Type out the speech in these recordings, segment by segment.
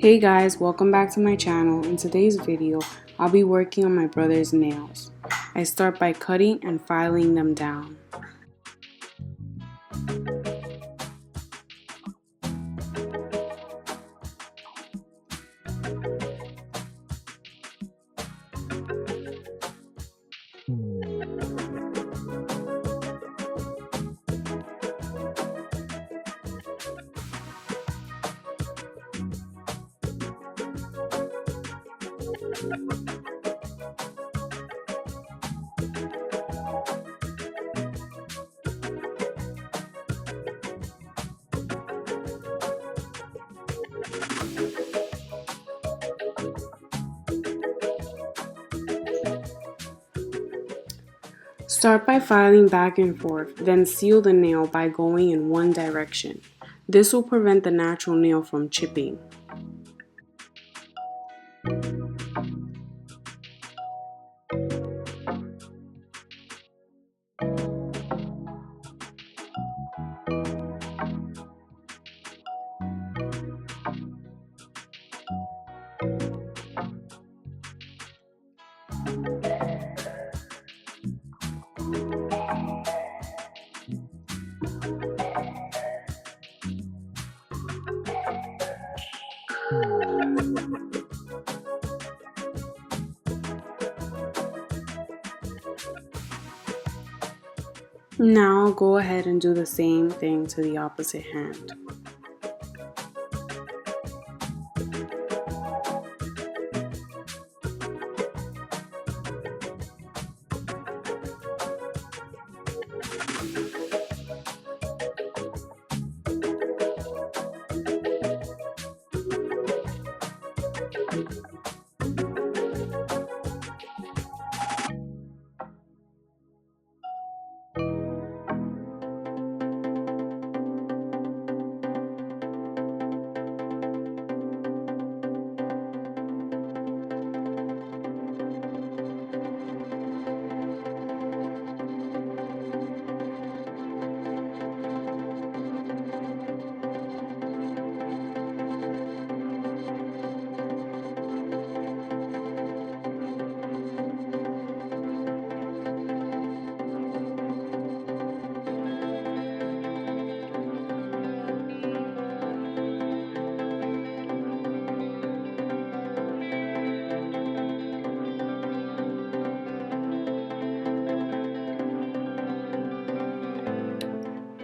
Hey guys, welcome back to my channel. In today's video, I'll be working on my brother's nails. I start by cutting and filing them down. Start by filing back and forth, then seal the nail by going in one direction. This will prevent the natural nail from chipping. Now go ahead and do the same thing to the opposite hand.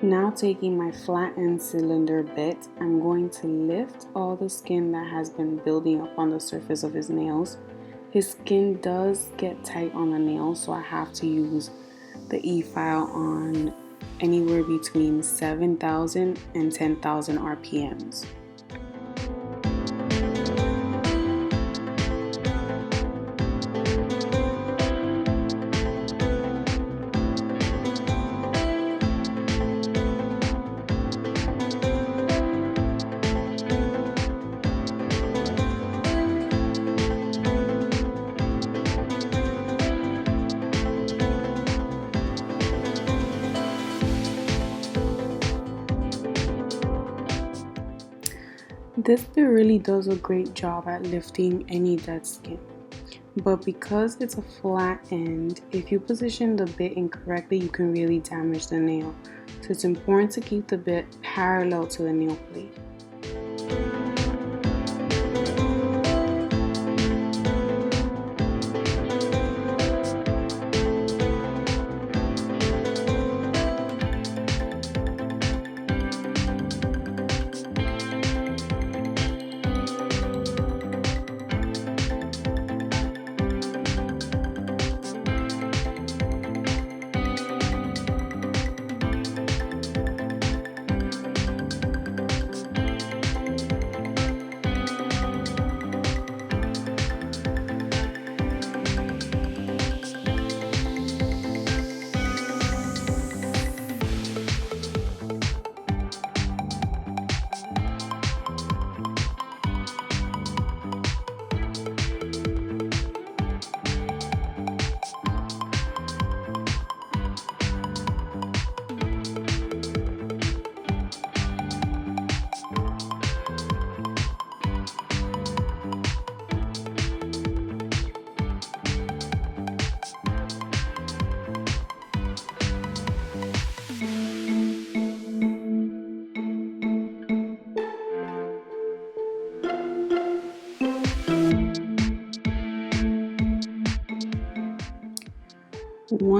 Now taking my flattened cylinder bit, I'm going to lift all the skin that has been building up on the surface of his nails. His skin does get tight on the nails, so I have to use the E-file on anywhere between 7,000 and 10,000 RPMs. This bit really does a great job at lifting any dead skin, but because it's a flat end, if you position the bit incorrectly, you can really damage the nail. So it's important to keep the bit parallel to the nail plate.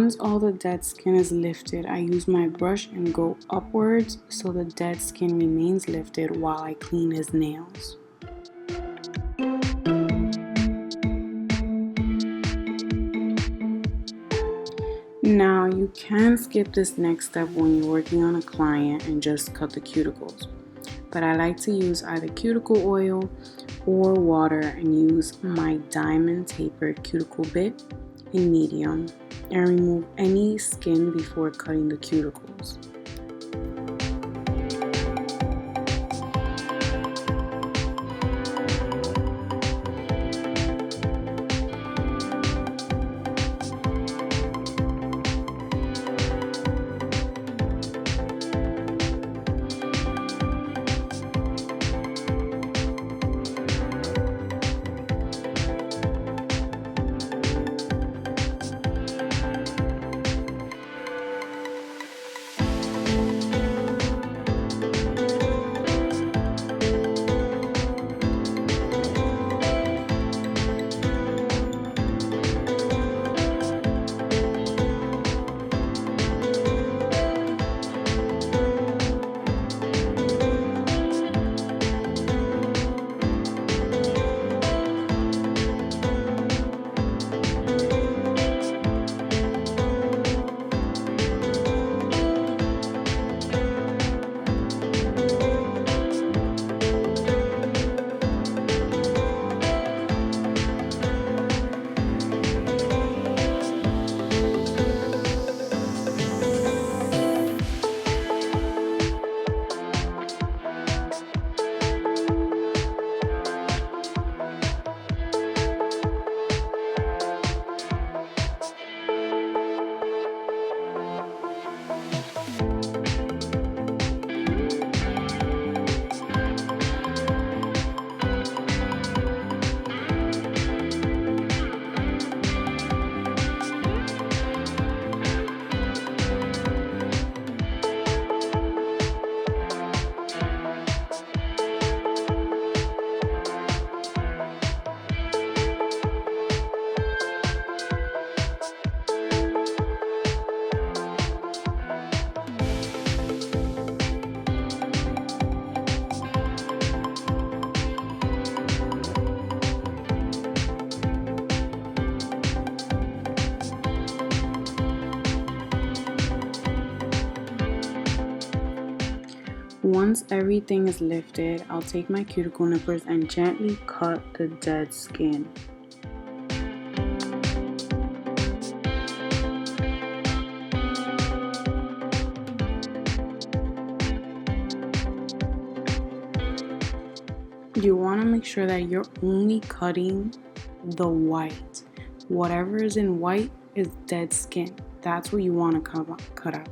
Once all the dead skin is lifted, I use my brush and go upwards so the dead skin remains lifted while I clean his nails. Now, you can skip this next step when you're working on a client and just cut the cuticles. But I like to use either cuticle oil or water and use my diamond tapered cuticle bit in medium and remove any skin before cutting the cuticles. Once everything is lifted, I'll take my cuticle nippers and gently cut the dead skin. You want to make sure that you're only cutting the white. Whatever is in white is dead skin. That's what you want to cut out.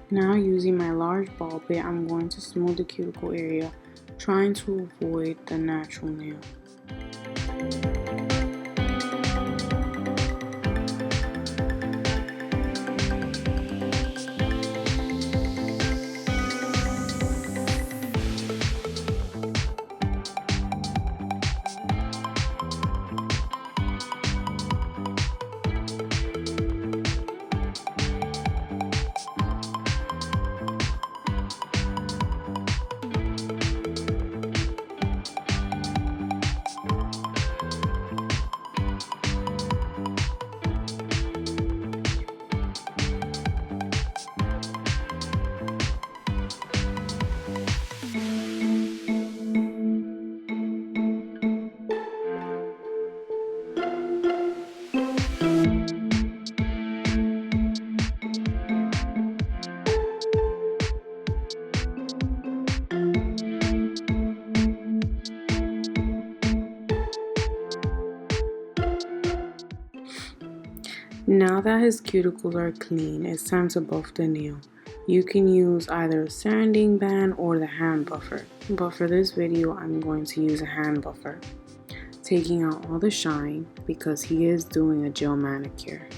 Now using my large ball bit, I'm going to smooth the cuticle area, trying to avoid the natural nail. Now that his cuticles are clean, it's time to buff the nail. You can use either a sanding band or the hand buffer, but for this video I'm going to use a hand buffer, taking out all the shine because he is doing a gel manicure.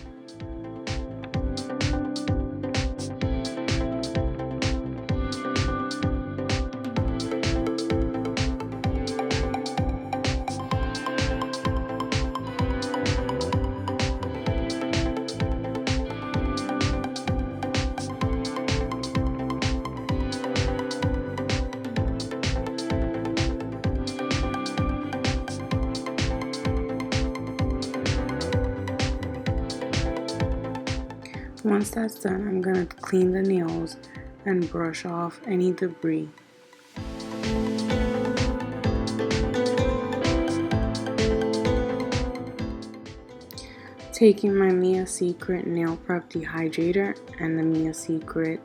Once that's done, I'm going to clean the nails and brush off any debris. Taking my Mia Secret Nail Prep Dehydrator and the Mia Secret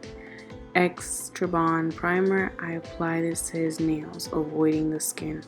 Extra Bond Primer, I apply this to his nails, avoiding the skin.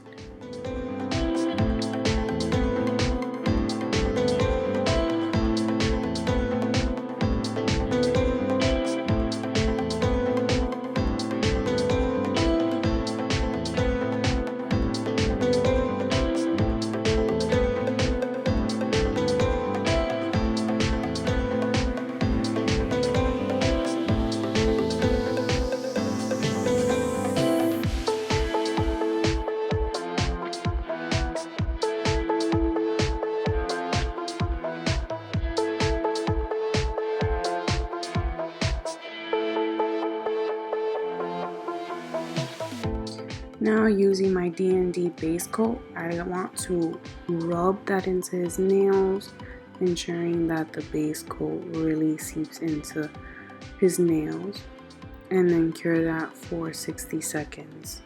Now using my D&D base coat, I want to rub that into his nails, ensuring that the base coat really seeps into his nails, and then cure that for 60 seconds.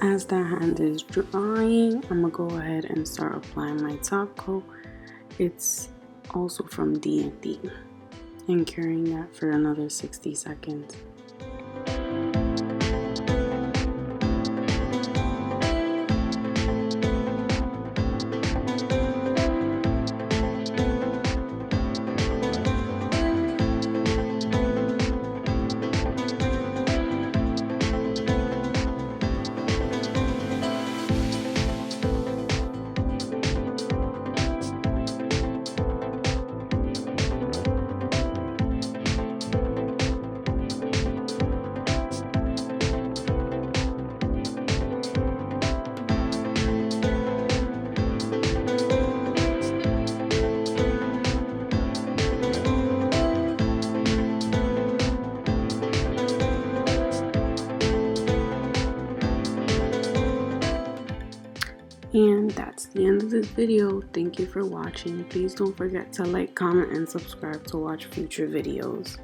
As the hand is drying, I'm gonna go ahead and start applying my top coat. It's also from D&D, and curing that for another 60 seconds. And that's the end of this video. Thank you for watching. Please don't forget to like, comment, and subscribe to watch future videos.